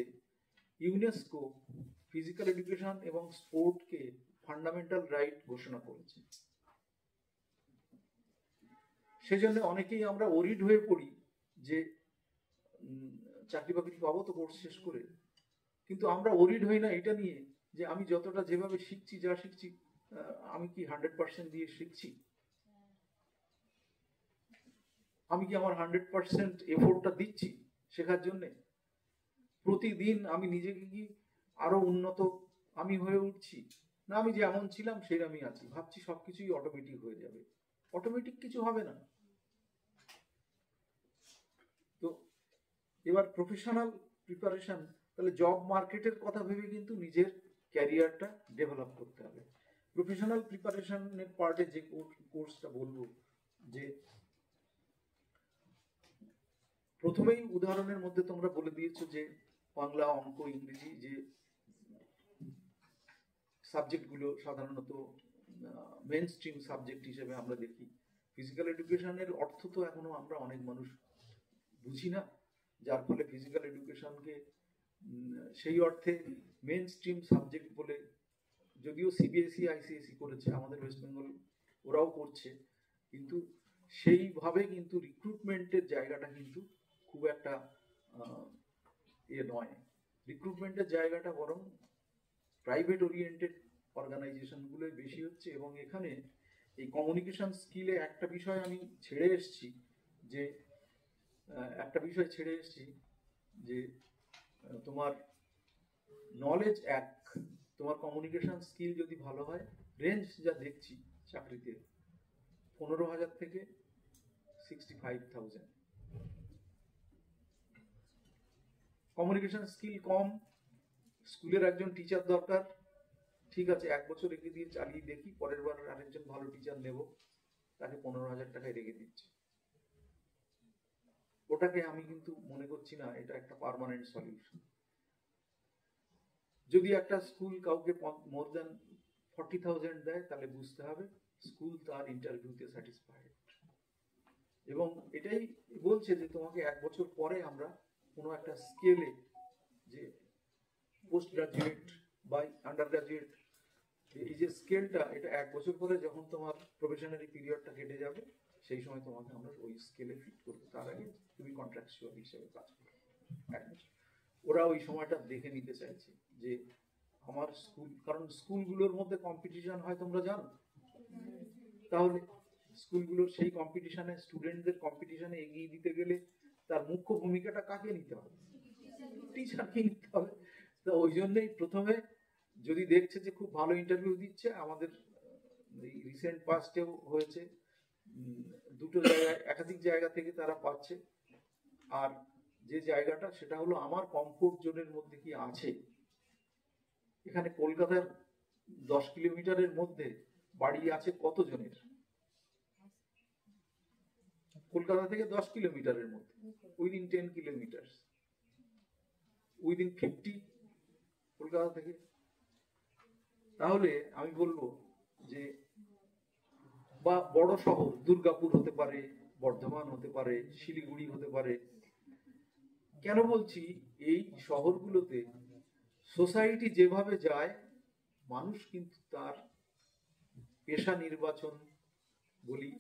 ইউনেস্কো ফিজিক্যাল এডুকেশন এবং স্পোর্টকে ফান্ডামেন্টাল রাইট ঘোষণা করেছে। সেজন্য অনেকেই আমরা ওরিড হয়ে পড়ি যে চাকরি বাকরি পাবো তো কোর্স শেষ করে, কিন্তু আমরা ওরিড হই না এটা নিয়ে যে আমি যতটা যেভাবে শিখছি, যা শিখছি, আমি কি 100% দিয়ে শিখছি, আমি কি আমার 100% এফোর্টটা দিচ্ছি শেখার জন্য? প্রতিদিন আমি নিজেকে কি আরো উন্নত আমি হয়ে উঠছি, না আমি যেমন ছিলাম সেরকমই আছি, ভাবছি সবকিছুই অটোমেটিক হয়ে যাবে? অটোমেটিক কিছু হবে না। তো এবার প্রফেশনাল প্রিপারেশন, তাহলে জব মার্কেটের কথা ভেবে কিন্তু নিজের ক্যারিয়ারটা ডেভেলপ করতে হবে। প্রফেশনাল প্রিপারেশনের পার্টে যে কোর্সটা বলবো, যে প্রথমেই উদাহরণের মধ্যে তোমরা বলে দিয়েছো যে বাংলা, অঙ্ক, ইংরেজি যে সাবজেক্টগুলো সাধারণত মেন স্ট্রিম সাবজেক্ট হিসেবে আমরা দেখি, ফিজিক্যাল এডুকেশনের অর্থ তো এখনো আমরা অনেক মানুষ বুঝি না, যার ফলে ফিজিক্যাল এডুকেশনকে সেই অর্থে মেন স্ট্রিম সাবজেক্ট বলে, যদিও সিবিএসই আইসিএসই করেছে, আমাদের ওয়েস্ট বেঙ্গল ওরাও করছে, কিন্তু সেইভাবে কিন্তু রিক্রুটমেন্টের জায়গাটা কিন্তু খুব একটা নয়। রিক্রুটমেন্টের জায়গাটা বরং প্রাইভেট ওরিয়েন্টেড অর্গানাইজেশনগুলোই বেশি হচ্ছে। এবং এখানে এই কমিউনিকেশন স্কিলে একটা বিষয় আমি ছেড়ে এসেছি, যে তোমার নলেজ এক, তোমার কমিউনিকেশন স্কিল যদি ভালো হয়, রেঞ্জ যা দেখছি চাকরিতে 15,000 থেকে 65,000। কমিউনিকেশন স্কিল কম, স্কুলের একজন টিচার দরকার, ঠিক আছে 1 বছর রেখে দিয়ে চালিয়ে দেখি, পরের বার আরেকজন ভালো টিচার নেব, তাকে 15,000 টাকায় রেখে দিচ্ছে। ওটাকে আমি কিন্তু মনে করছি না এটা একটা পার্মানেন্ট সলিউশন। যদি একটা স্কুল কাউকে মোর দ্যান 40,000 দেয়, তাহলে বুঝতে হবে স্কুল তার ইন্টারভিউতে স্যাটিসফাইড, এবং এটাই বলছে যে তোমাকে 1 বছর পরে আমরা কোনো একটা স্কেলে, যে পোস্ট গ্রাজুয়েট বা আন্ডার গ্রাজুয়েট, এই যে স্কেলটা, এটা 1 বছর পরে যখন তোমার প্রফেশনারি পিরিয়ডটা কেটে যাবে, সেই সময় তোমাকে আমরা ওই স্কেলে ফিট করবো। তার আগে তুমি কন্ট্রাকচুয়াল হিসেবে কাজ করবে 1 বছর। ওরা ওই সময়টা দেখে নিতে চাইছে যে আমার স্কুল, কারণ স্কুলগুলোর মধ্যে কম্পিটিশন হয় তোমরা জানো, তাহলে স্কুলগুলোর সেই কম্পিটিশনে, স্টুডেন্টদের কম্পিটিশনে এগিয়ে দিতে গেলে তার মুখ্য ভূমিকাটা কাকে নিতে হবে? টিচারকে নিতে হবে। তো ওই জন্যই প্রথমে যদি দেখছে যে খুব ভালো ইন্টারভিউ দিচ্ছে, আমাদের এই রিসেন্ট পাস্টেও হয়েছে, দুটো জায়গায়, একাধিক জায়গা থেকে তারা পাচ্ছে, আর যে জায়গাটা সেটা হলো আমার কমফোর্ট জোনের মধ্যে কি আছে। এখানে কলকাতার 10 কিলোমিটারের মধ্যে বাড়ি আছে কতজনের? কলকাতা থেকে 10 কিলোমিটারের মধ্যে, উইদিন 10 কিলোমিটার, উইদিন 50 কলকাতা থেকে। তাহলে আমি বলবো যে, বা বড় শহর দুর্গাপুর হতে পারে, বর্ধমান হতে পারে, শিলিগুড়ি হতে পারে। কেন বলছি, এই শহরগুলোতে সোসাইটি যেভাবে যায়, মানুষ কিন্তু তার পেশা নির্বাচন বলি,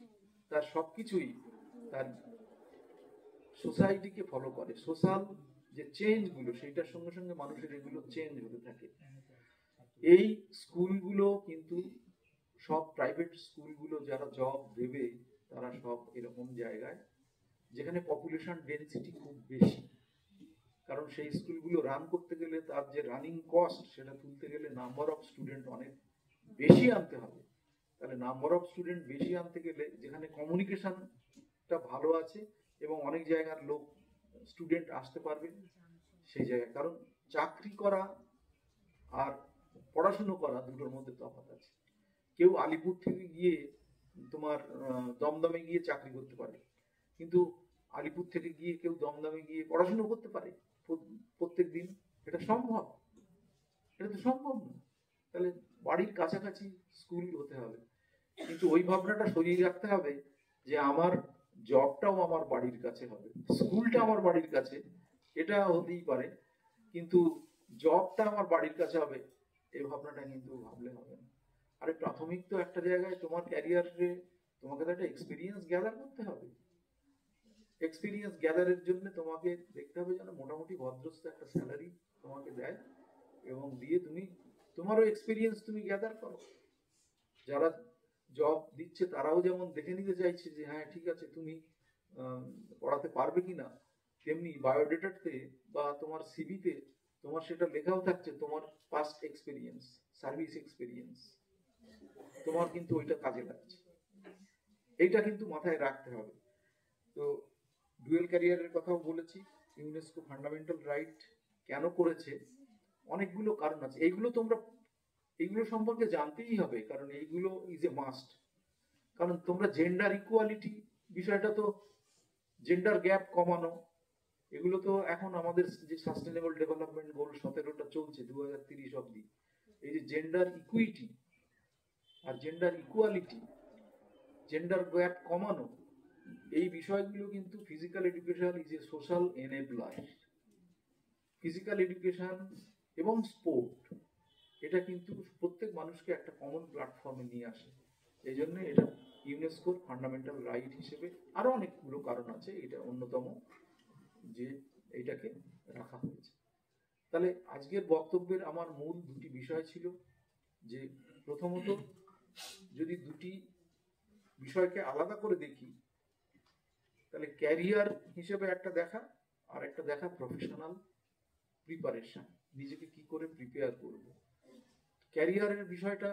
তার সবকিছুই তার সোসাইটিকে ফলো করে। সোশ্যাল যে চেঞ্জ গুলো, সেইটার সঙ্গে সঙ্গে মানুষের এগুলো চেঞ্জ হতে থাকে। এই স্কুলগুলো কিন্তু সব প্রাইভেট স্কুলগুলো যারা জব দেবে, তারা সব এরকম জায়গায় যেখানে পপুলেশন ডেনসিটি খুব বেশি। কারণ সেই স্কুলগুলো রান করতে গেলে তার যে রানিং কস্ট, সেটা তুলতে গেলে নাম্বার অফ স্টুডেন্ট অনেক বেশি আনতে হবে। তাহলে নাম্বার অফ স্টুডেন্ট বেশি আনতে গেলে, যেখানে কমিউনিকেশনটা ভালো আছে এবং অনেক জায়গার লোক স্টুডেন্ট আসতে পারবে সেই জায়গায়। কারণ চাকরি করা আর পড়াশুনো করা দুটোর মধ্যে তফাৎ আছে। কেউ আলিপুর থেকে গিয়ে তোমার দমদমে গিয়ে চাকরি করতে পারে, কিন্তু আলিপুর থেকে গিয়ে কেউ দমদমে গিয়ে পড়াশুনো করতে পারে প্রত্যেক দিন? এটা সম্ভব? এটা তো সম্ভব না। তাহলে বাড়ির কাছাকাছি স্কুল হতে হবে, কিন্তু ওই ভাবনাটা সরিয়ে রাখতে হবে যে আমার জবটাও আমার বাড়ির কাছে হবে, স্কুলটা আমার বাড়ির কাছে, এটা হতেই পারে, কিন্তু জবটা আমার বাড়ির কাছে হবে, এই ভাবনাটা কিন্তু ভাবলে হবে না। আরে প্রাথমিক তো একটা জায়গায় তোমার ক্যারিয়ারে তোমাকে তো একটা এক্সপিরিয়েন্স গ্যাদার করতে হবে। এক্সপিরিয়েন্স গ্যাদারের জন্য তোমাকে দেখতে হবে যেন মোটামুটি ভদ্রস্থ একটা স্যালারি তোমাকে দেয়, এবং দিয়ে তুমি তোমারও এক্সপিরিয়েন্স তুমি গ্যাদার করো। যারা জব দিচ্ছে তারাও যেমন দেখে নিতে চাইছে যে হ্যাঁ ঠিক আছে তুমি পড়াতে পারবে কিনা, তেমনি বায়োডেটাতে বা তোমার সিভিতে তোমার সেটা লেখাও থাকছে, তোমার পাস্ট এক্সপিরিয়েন্স, সার্ভিস এক্সপিরিয়েন্স, তোমার কিন্তু ওইটা কাজে লাগছে। এইটা কিন্তু মাথায় রাখতে হবে। তো ডুয়েল ক্যারিয়ারের কথাও বলেছি। ইউনেস্কো ফান্ডামেন্টাল রাইট কেন করেছে, অনেকগুলো কারণ আছে। এইগুলো সম্পর্কে জানতেই হবে, কারণ এইগুলো ইজ এ মাস্ট। কারণ তোমরা জেন্ডার ইকুয়ালিটি বিষয়টা, তো জেন্ডার গ্যাপ কমানো, এগুলো তো এখন আমাদের যে সাস্টেনেবল ডেভেলপমেন্ট গোল 17টা চলছে 2030 অব্দি, এই যে জেন্ডার ইকুইটি আর জেন্ডার ইকুয়ালিটি, জেন্ডার গ্যাপ কমানো, এই বিষয়গুলো কিন্তু physical education is a social enabler. Physical education এবং স্পোর্ট, এটা কিন্তু প্রত্যেক মানুষকে একটা কমন প্ল্যাটফর্মে নিয়ে আসে। এই জন্য এটা ইউনেস্কোর ফান্ডামেন্টাল রাইট হিসেবে। আরো অনেকগুলো কারণ আছে, এটা অন্যতম যে এইটাকে রাখা হয়েছে। তাহলে আজকের বক্তব্যের আমার মূল দুটি বিষয় ছিল যে প্রথমত যদি দুটি বিষয়কে আলাদা করে দেখি তাহলে ক্যারিয়ার হিসেবে একটা দেখা, আর একটা দেখা প্রফেশনাল প্রিপারেশন, নিজেকে কি করে প্রিপেয়ার করব। ক্যারিয়ারের বিষয়টা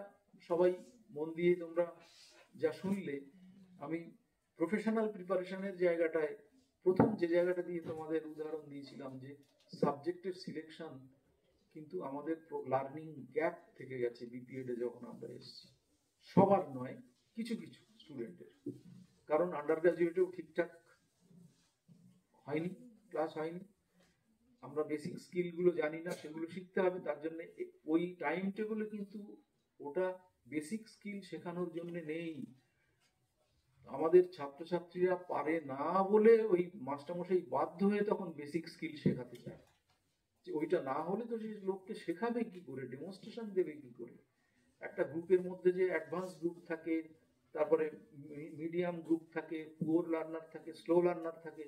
সবাই মন দিয়ে তোমরা যা শুনলে, আমি প্রফেশনাল প্রিপারেশনের জায়গাটায় প্রথম যে জায়গাটা দিয়ে তোমাদের উদাহরণ দিয়েছিলাম যে সাবজেক্টের সিলেকশন কিন্তু আমাদের লার্নিং গ্যাপ থেকে গেছে বিপিএড এ যখন আমরা এসেছি, সবার নয়, কিছু কিছু স্টুডেন্টের। কারণ আন্ডার গ্রাজুয়েটেও ঠিকঠাক হয়নি, ক্লাস হয়নি, আমরা বেসিক স্কিল গুলো জানি না, সেগুলো শিখতে হবে। তার জন্য ওই টাইম টেবিলে কিন্তু ওটা বেসিক স্কিল শেখানোর জন্য নেই। আমাদের ছাত্রছাত্রীরা পারে না বলে ওই মাস্টারমশাই বাধ্য হয়ে তখন বেসিক স্কিল শেখাতে চায়, যে ওইটা না হলে তো সেই লোককে শেখাবে কি করে, ডেমনস্ট্রেশন দেবে কি করে। একটা গ্রুপের মধ্যে যে অ্যাডভান্স গ্রুপ থাকে, তারপরে মিডিয়াম গ্রুপ থাকে, পুয়ার লার্নার থাকে, স্লো লার্নার থাকে,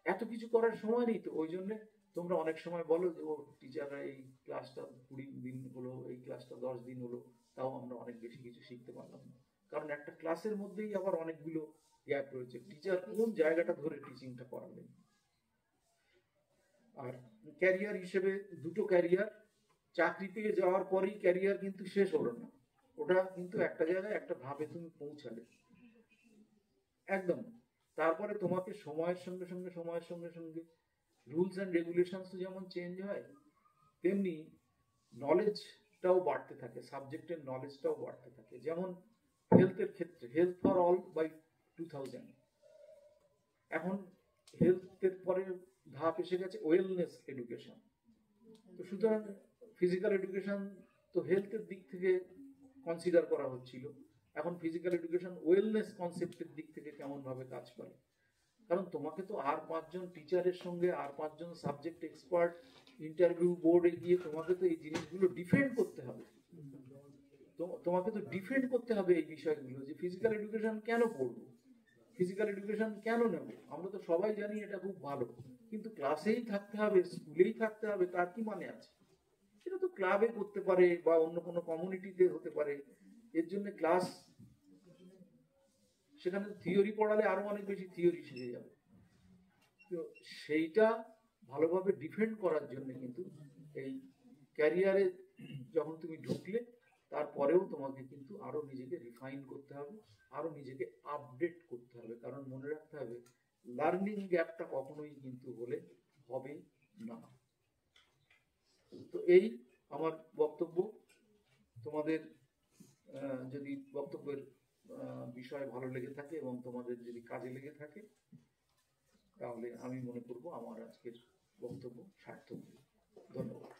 এত কিছু করার সময় নেই। তো ওই জন্য তোমরা অনেক সময় বলো যে ও টিচাররা এই ক্লাসটা 20 দিন হলো, এই ক্লাসটা 10 দিন হলো, তাও আমরা অনেক বেশি কিছু শিখতে পারলাম না। কারণ একটা ক্লাসের মধ্যেই আবার অনেকগুলো গ্যাপ রয়েছে, টিচার কোন জায়গাটা ধরে টিচিংটা করাবেন। আর ক্যারিয়ার হিসেবে দুটো ক্যারিয়ার, চাকরি পেয়ে যাওয়ার পরেই ক্যারিয়ার কিন্তু শেষ হলো না, ওটা কিন্তু একটা জায়গায় একটা ভাবে তুমি পৌঁছালে একদম। তারপরে তোমাকে সময়ের সঙ্গে সঙ্গে রুলস অ্যান্ড রেগুলেশনস যেমন চেঞ্জ হয়, তেমনি নলেজটাও বাড়তে থাকে, সাবজেক্টের নলেজটাও বাড়তে থাকে। যেমন হেলথের ক্ষেত্রে হেলথ ফর অল বাই 2000, এখন হেলথের পরে ধাপ এসে গেছে ওয়েলনেস এডুকেশন। তো সুতরাং ফিজিক্যাল এডুকেশন তো হেলথের দিক থেকে কনসিডার করা হচ্ছিল, এখন ফিজিক্যাল এডুকেশন ওয়েলনেস কনসেপ্টের দিক থেকে কেমন ভাবে কাজ করে। কারণ তোমাকে তো আর 5 জন টিচারের সঙ্গে আর 5 জন সাবজেক্ট এক্সপার্ট ইন্টারভিউ বোর্ডে গিয়ে তোমাকে তো এই জিনিসগুলো ডিফেন্ড করতে হবে। তোমাকে তো ডিফেন্ড করতে হবে এই বিষয়গুলো, যে ফিজিক্যাল এডুকেশন কেন পড়বো, ফিজিক্যাল এডুকেশন কেন নেব। আমরা তো সবাই জানি এটা খুব ভালো, কিন্তু ক্লাসেই থাকতে হবে, স্কুলেই থাকতে হবে, তার কি মানে আছে? সেটা তো ক্লাবে করতে পারে বা অন্য কোনো কমিউনিটিতে হতে পারে। এর জন্য ক্লাস, সেখানে থিওরি পড়ালে আরো অনেক বেশি থিওরি শিখে যাবে। তো সেইটা ভালোভাবে ডিফেন্ড করার জন্য কিন্তু এই ক্যারিয়ারে যখন তুমি ঢুকলে তারপরেও তোমাকে কিন্তু আরো নিজেকে রিফাইন করতে হবে, আরো নিজেকে আপডেট করতে হবে। কারণ মনে রাখতে হবে লার্নিং গ্যাপটা কখনোই কিন্তু হলে হবে না। তো এই আমার বক্তব্য। তোমাদের যদি বক্তব্যের বিষয় ভালো লেগে থাকে এবং তোমাদের যদি কাজে লেগে থাকে, তাহলে আমি মনে করব আমার আজকের বক্তব্য সার্থক। ধন্যবাদ।